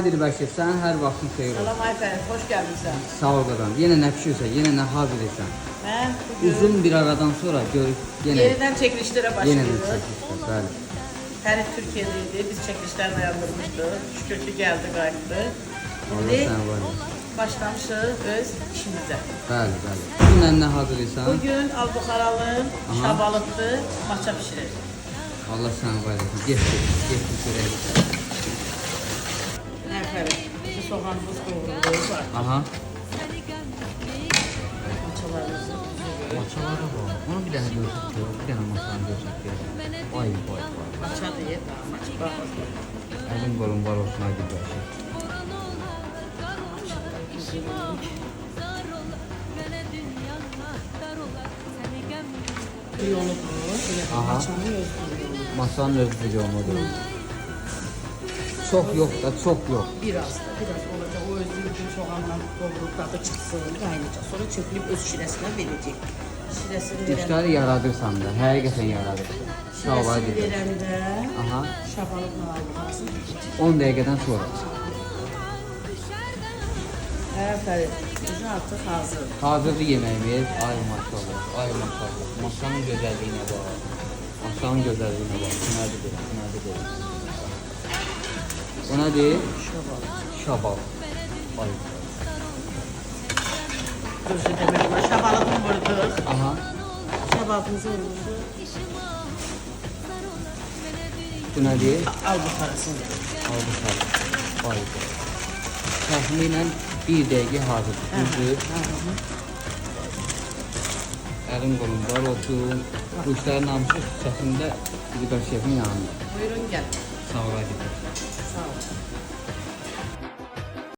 Dilbər şef, sənin hər vaxtın xeyir olsun. Salam Ayfərin, xoş gəlmişsən. Sağ ol qadam. Yenə nə pişirsən, yenə nə hazırlayırsan. Mən bugün Uzun bir aradan sonra görüp yenidən çəkilişlərə yenə də başlayırıq. çəkilişlər, bəli. Fərid Türkiyədəydi, biz çəkilişlər dayandırmışdıq. Şükür ki, gəldi, qayıtdı. Allah İndi sənə var olsun. başlamışıq öz işimizə. Bəli, bəli. Bugün nə hazırlayırsan? Bugün albuxaralı, şabalıqlı maça bişirir. Allah sənə var olsun. Get görək. Ayfərin, bu soğanımız qovrulduğu var. Aha. Maçalarımızı Maçalara var. Onu bir dənə görsək gör. Bir dənə maçanı görsək gör. Vay vay vay. maça deyir, maç bax. Əlim qolum var olsun ay Dilbər şef. Yolu bu, Aha. maçanın öz yolu. Masanın öz videomudur. Çox yox da, çox yox. Biraz olacaq. O özü bütün soğanla qovrulub dadı çıxsın, qaynayacaq. Sonra çökülüb öz şirəsinə verəcək. Şirəsini Dişləri yaradırsan da, həqiqətən yaradırsan. Sağ ol ay Dilbər. verəndə Aha. şabalıqla almasın. 10 dəqiqədən sonra. Əfərin, bizim artıq hazır. Hazırdır yeməyimiz. Ay maşallah, ay maşallah. Masanın gözəlliyinə bax. Masanın gözəlliyinə bax. Bu nədir? Bu nədir? Bu nədir? Şabalıq. Şabal. Ay. Gözü demək olar. Şabalığını vurduq. Aha. Şabalığımızı vurduq. Bu nədir? Al bu parasını. Al bu sarı. Ay. Təxminən 1 dəqiqə hazırdır. Düzdür? Əlim qolum var olsun. Bu işlərin namusu xüsusəsində Dilbər şefin yanında. Buyurun gəl. Sağ ol, Dilbər.